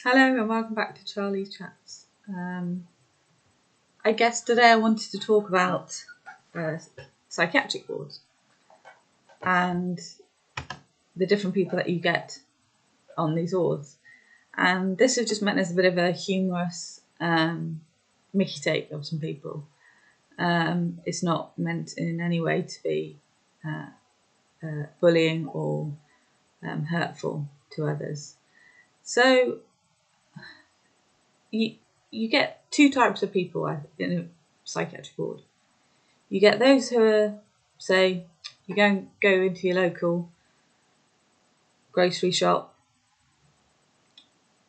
Hello and welcome back to Charlie's Chats. I guess today I wanted to talk about psychiatric wards and the different people that you get on these wards. And this is just meant as a bit of a humorous Mickey take of some people. It's not meant in any way to be bullying or hurtful to others. So you get two types of people in a psychiatric ward. You get those who are, say, you go into your local grocery shop,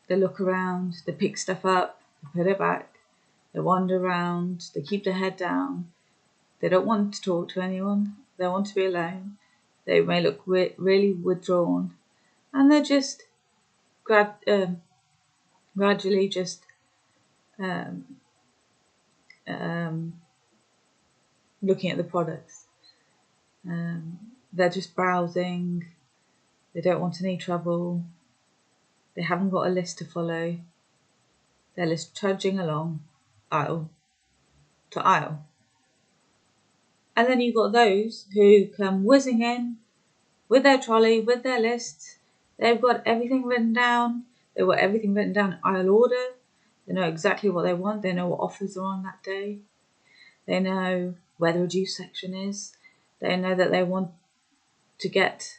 they look around, they pick stuff up, they put it back, they wander around, they keep their head down, they don't want to talk to anyone, they want to be alone, they may look really withdrawn, and they're just gradually just looking at the products. They're just browsing, they don't want any trouble, they haven't got a list to follow, they're just trudging along aisle to aisle. And then you've got those who come whizzing in with their trolley, with their lists, they've got everything written down, they've got everything written down in aisle order, they know exactly what they want, they know what offers are on that day, they know where the reduced section is, they know that they want to get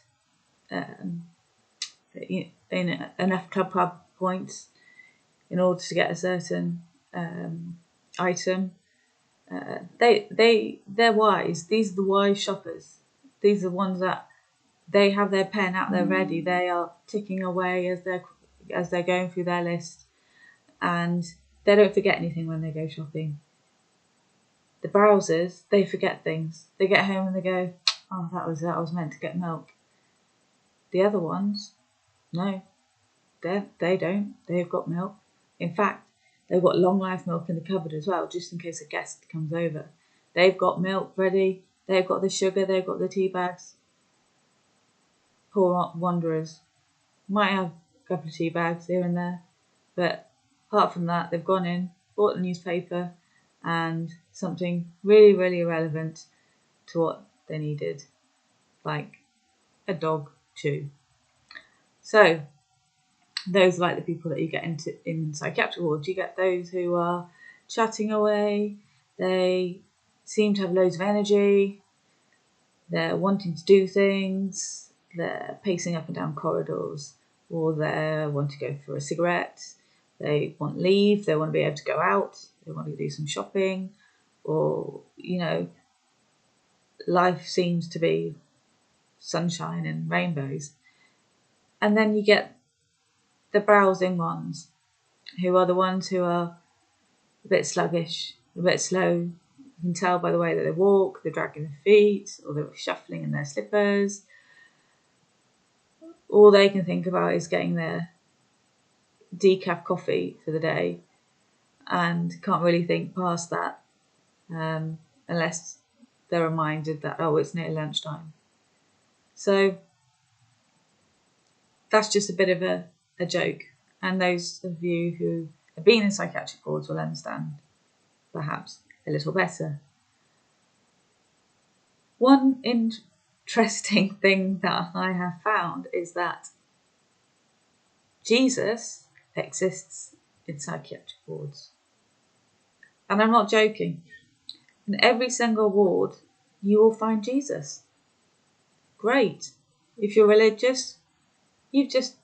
enough club points in order to get a certain item. They're wise. These are the wise shoppers. These are the ones that they have their pen out there ready. They are ticking away as they're going through their list, and they don't forget anything when they go shopping. The browsers, they forget things. They get home and they go, "Oh, that was meant to get milk." The other ones, no, they don't. They've got milk. In fact, they've got long life milk in the cupboard as well, just in case a guest comes over. They've got milk ready. They've got the sugar. They've got the tea bags. Poor wanderers might have a couple of tea bags here and there, but apart from that, they've gone in, bought the newspaper, and something really, really irrelevant to what they needed, like a dog chew. So those are like the people that you get in psychiatric wards. You get those who are chatting away, they seem to have loads of energy, they're wanting to do things, they're pacing up and down corridors, or they want to go for a cigarette, they want leave, they want to be able to go out, they want to do some shopping, or, life seems to be sunshine and rainbows. And then you get the browsing ones, who are the ones who are a bit sluggish, a bit slow. You can tell by the way that they walk, they're dragging their feet, or they're shuffling in their slippers. All they can think about is getting their decaf coffee for the day and can't really think past that unless they're reminded that, it's near lunchtime. So that's just a bit of a joke. And those of you who have been in psychiatric wards will understand perhaps a little better. One interesting thing that I have found is that Jesus exists in psychiatric wards. And I'm not joking. In every single ward, you will find Jesus. Great. If you're religious, you've just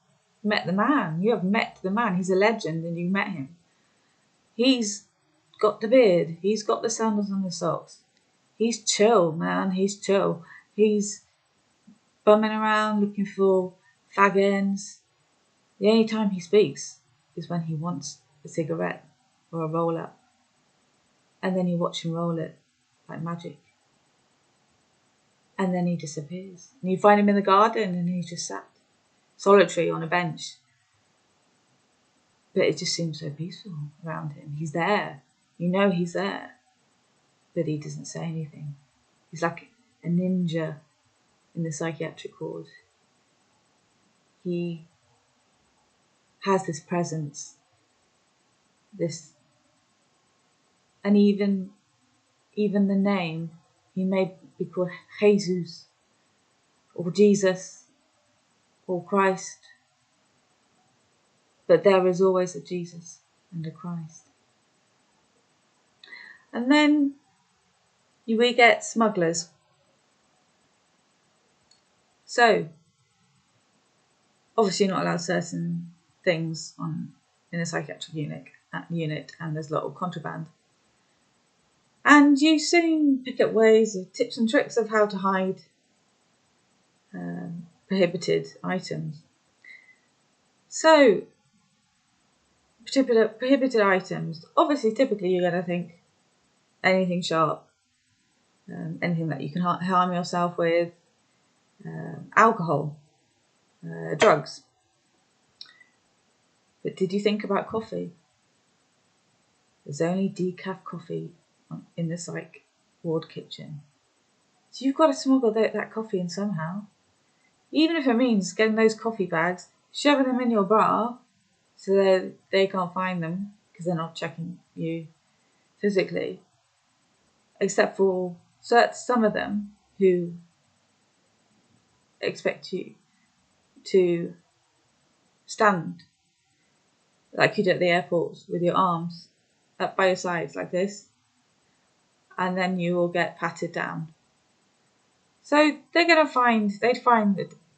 met the man. You have met the man. He's a legend and you met him. He's got the beard. He's got the sandals and the socks. He's chill, man. He's chill. He's bumming around looking for fag ends. The only time he speaks is when he wants a cigarette or a roll up. And then you watch him roll it like magic. And then he disappears. And you find him in the garden and he's just sat solitary on a bench. But it just seems so peaceful around him. He's there. You know he's there. But he doesn't say anything. He's like a ninja in the psychiatric ward. He has this presence, and even the name, he may be called Jesus or Jesus or Christ, but there is always a Jesus and a Christ. And then we get smugglers. So, obviously you're not allowed certain things in a psychiatric unit, and there's a lot of contraband. And you soon pick up ways of tips and tricks of how to hide prohibited items. So, prohibited items, obviously typically you're going to think anything sharp, anything that you can harm yourself with, alcohol, drugs. But did you think about coffee? There's only decaf coffee in the psych ward kitchen. So you've got to smuggle that coffee in somehow. Even if it means getting those coffee bags, shoving them in your bra so they can't find them because they're not checking you physically. Except for some of them who expect you to stand like you do at the airports with your arms up by your sides like this, and then you will get patted down. So they'd find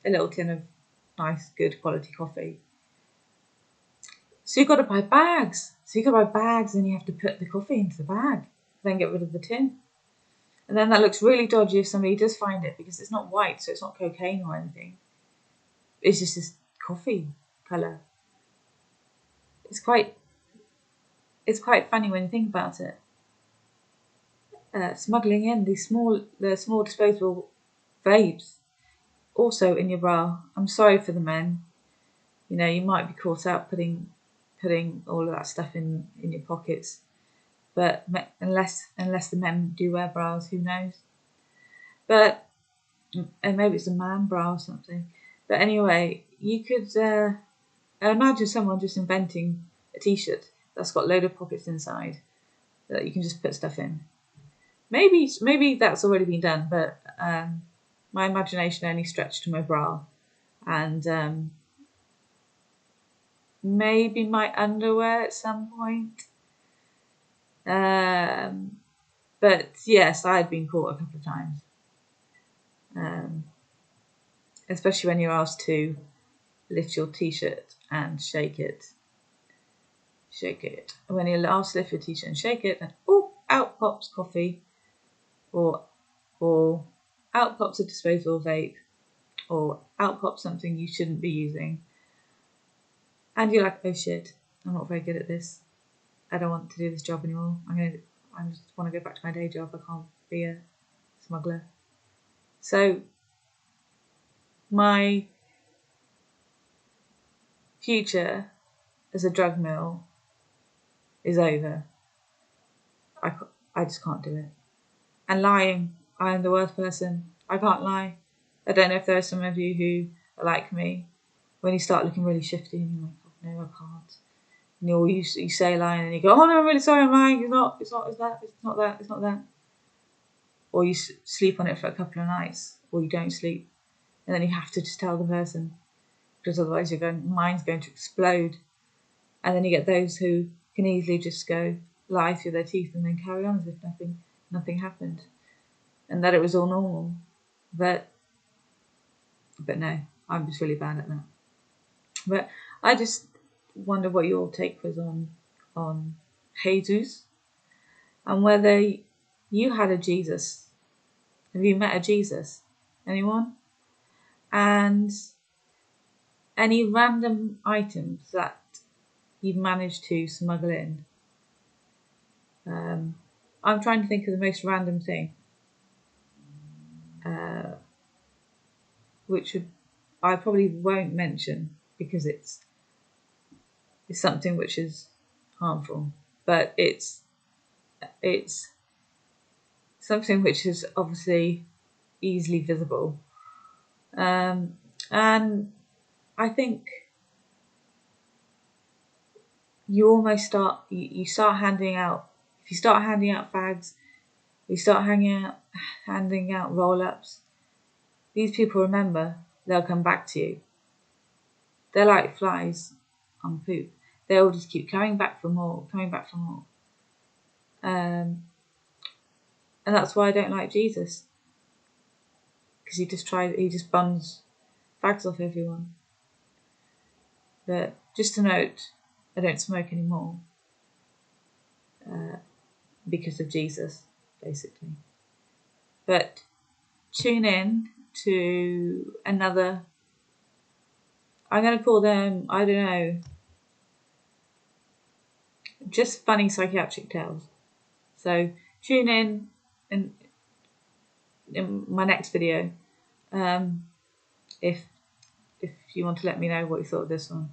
a little tin of nice, good quality coffee. So you've got to buy bags. And you have to put the coffee into the bag, then get rid of the tin. And then that looks really dodgy if somebody does find it, because it's not white, so it's not cocaine or anything. It's just this coffee colour. It's quite funny when you think about it. Smuggling in the small disposable vapes also in your bra. I'm sorry for the men. You might be caught out putting all of that stuff in your pockets, but unless the men do wear bras, who knows? And maybe it's a man bra or something. But anyway, you could imagine someone just inventing a t-shirt that's got a load of pockets inside that you can just put stuff in. Maybe that's already been done, but my imagination only stretched to my bra, and maybe my underwear at some point. But yes, I had been caught a couple of times, especially when you're asked to lift your t-shirt and shake it. When you're asked to lift your t-shirt and shake it, and out pops coffee, or out pops a disposable vape, or out pops something you shouldn't be using. And you're like, oh shit, I'm not very good at this. I don't want to do this job anymore. I just want to go back to my day job. I can't be a smuggler. So my future as a drug mill is over. I just can't do it. And lying, I am the worst person. I can't lie. I don't know if there are some of you who are like me. When you start looking really shifty and you're like, oh, no, I can't. And you say a lie and you go, oh no, I'm really sorry, I'm lying. It's not that. Or you sleep on it for a couple of nights, or you don't sleep. And then you have to just tell the person, because otherwise your mind's going to explode. And then you get those who can easily just lie through their teeth and then carry on as if nothing happened, and that it was all normal. But no, I'm just really bad at that. But I just wonder what your take was on Jesus, and whether you had a Jesus. Have you met a Jesus? Anyone? And any random items that you've managed to smuggle in? I'm trying to think of the most random thing, which I probably won't mention because it's something which is harmful, but it's something which is obviously easily visible, and I think you almost start, you start handing out, if you start handing out fags, you start handing out roll-ups, these people remember, they'll come back to you. They're like flies on poop. They'll just keep coming back for more, coming back for more. And that's why I don't like Jesus. Because he just buns fags off everyone. But just a note, I don't smoke anymore. Because of Jesus, basically. But tune in to another, I'm going to call them, I don't know, just funny psychiatric tales. So tune in my next video if you want to let me know what you thought of this one.